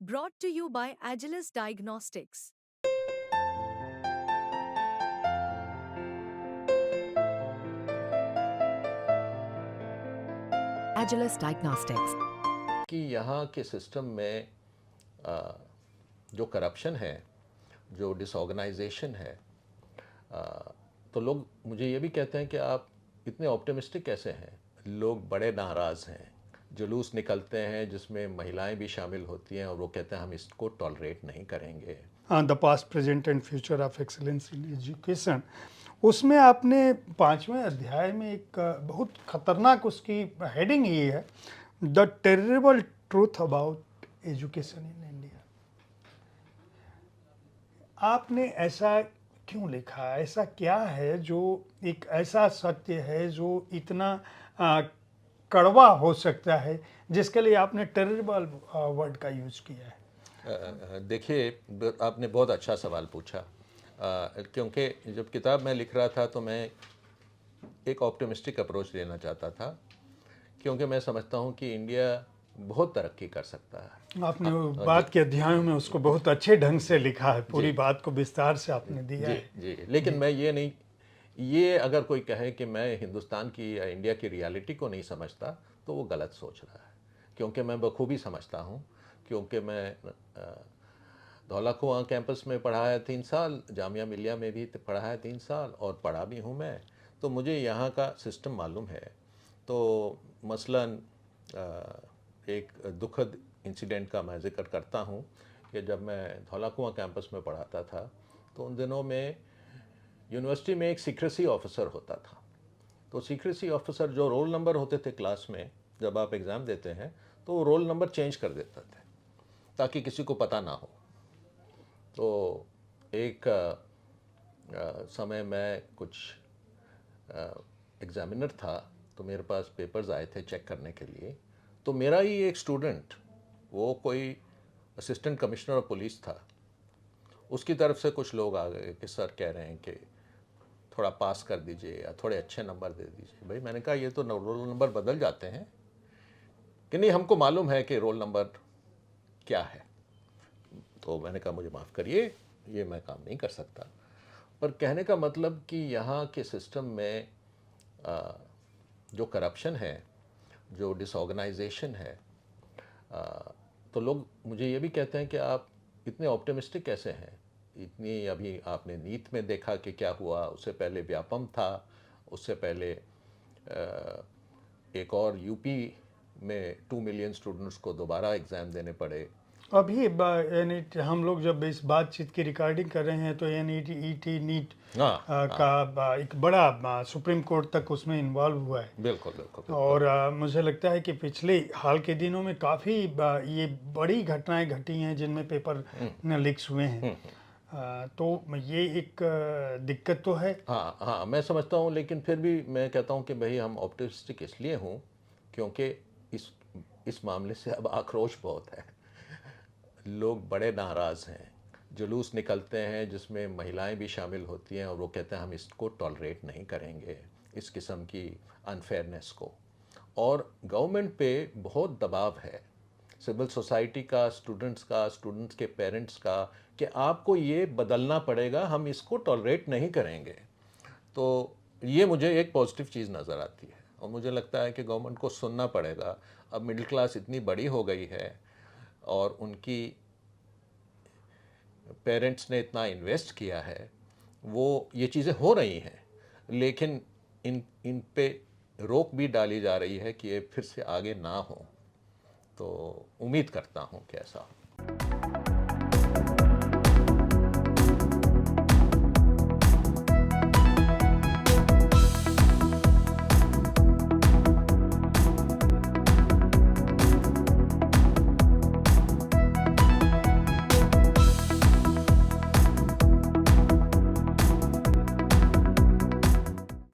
Brought to you by Agilus Diagnostics. Agilus Diagnostics. कि यहाँ के सिस्टम में अ, जो करप्शन है, जो डिसऑर्गेनाइजेशन है, तो लोग मुझे ये भी कहते हैं कि आप इतने ऑप्टिमिस्टिक कैसे हैं। लोग बड़े नाराज़ हैं, जुलूस निकलते हैं जिसमें महिलाएं भी शामिल होती हैं और वो कहते हैं हम इसको टॉलरेट नहीं करेंगे। The past present and future of excellence in education, उसमें आपने 5वें अध्याय में एक बहुत खतरनाक उसकी हेडिंग ये है, the terrible truth about education in India. आपने ऐसा क्यों लिखा? ऐसा क्या है जो एक ऐसा सत्य है जो इतना कड़वा हो सकता है जिसके लिए आपने टेरिबल वर्ड का यूज किया है? देखिए, आपने बहुत अच्छा सवाल पूछा, क्योंकि जब किताब मैं लिख रहा था तो मैं एक ऑप्टिमिस्टिक अप्रोच लेना चाहता था, क्योंकि मैं समझता हूँ कि इंडिया बहुत तरक्की कर सकता है। आपने वो बात के अध्यायों में उसको बहुत अच्छे ढंग से लिखा है, पूरी बात को विस्तार से आपने दिया जी है। जी, लेकिन मैं ये नहीं, ये अगर कोई कहे कि मैं हिंदुस्तान की या इंडिया की रियलिटी को नहीं समझता तो वो गलत सोच रहा है, क्योंकि मैं बखूबी समझता हूँ। क्योंकि मैं धौला कुआं कैंपस में पढ़ा है 3 साल, जामिया मिलिया में भी पढ़ा है 3 साल, और पढ़ा भी हूँ मैं, तो मुझे यहाँ का सिस्टम मालूम है। तो मसलन एक दुखद इंसिडेंट का मैं जिक्र करता हूँ कि जब मैं धौला कुआं कैंपस में पढ़ाता था तो उन दिनों में यूनिवर्सिटी में एक सीक्रेसी ऑफिसर होता था। तो सीक्रेसी ऑफिसर जो रोल नंबर होते थे क्लास में, जब आप एग्ज़ाम देते हैं तो वो रोल नंबर चेंज कर देता था ताकि किसी को पता ना हो। तो एक समय मैं कुछ एग्ज़ामिनर था, तो मेरे पास पेपर्स आए थे चेक करने के लिए। तो मेरा ही एक स्टूडेंट, वो कोई असिस्टेंट कमिश्नर ऑफ पुलिस था, उसकी तरफ से कुछ लोग आ गए कि सर कह रहे हैं कि थोड़ा पास कर दीजिए या थोड़े अच्छे नंबर दे दीजिए। भाई मैंने कहा ये तो रोल नंबर बदल जाते हैं। कि नहीं, हमको मालूम है कि रोल नंबर क्या है। तो मैंने कहा मुझे माफ़ करिए, ये मैं काम नहीं कर सकता। पर कहने का मतलब कि यहाँ के सिस्टम में जो करप्शन है, जो डिसऑर्गेनाइजेशन है, तो लोग मुझे ये भी कहते हैं कि आप इतने ऑप्टिमिस्टिक कैसे हैं। इतनी, अभी आपने नीट में देखा कि क्या हुआ, उससे पहले व्यापम था, उससे पहले एक और यूपी में 2 मिलियन स्टूडेंट्स को दोबारा एग्ज़ाम देने पड़े। अभी यानी हम लोग जब इस बातचीत की रिकॉर्डिंग कर रहे हैं तो एनईटी नीट हाँ का एक बड़ा सुप्रीम कोर्ट तक उसमें इन्वॉल्व हुआ है। बिल्कुल बिल्कुल बिल्कुल। और मुझे लगता है कि पिछले हाल के दिनों में काफ़ी ये बड़ी घटनाएं घटी हैं जिनमें पेपर लीक्स हुए हैं। तो ये एक दिक्कत तो है। हाँ हाँ, मैं समझता हूँ, लेकिन फिर भी मैं कहता हूँ कि भाई हम ऑप्टिमिस्टिक इसलिए हूँ क्योंकि इस मामले से अब आक्रोश बहुत है। लोग बड़े नाराज़ हैं, जुलूस निकलते हैं जिसमें महिलाएं भी शामिल होती हैं और वो कहते हैं हम इसको टॉलरेट नहीं करेंगे, इस किस्म की अनफेयरनेस को। और गवर्नमेंट पे बहुत दबाव है, सिविल सोसाइटी का, स्टूडेंट्स के पेरेंट्स का, कि आपको ये बदलना पड़ेगा, हम इसको टॉलरेट नहीं करेंगे। तो ये मुझे एक पॉजिटिव चीज़ नज़र आती है और मुझे लगता है कि गवर्नमेंट को सुनना पड़ेगा। अब मिडिल क्लास इतनी बड़ी हो गई है और उनकी पेरेंट्स ने इतना इन्वेस्ट किया है, वो ये चीज़ें हो रही हैं, लेकिन इन पे रोक भी डाली जा रही है कि ये फिर से आगे ना हो। तो उम्मीद करता हूँ कि ऐसा हो।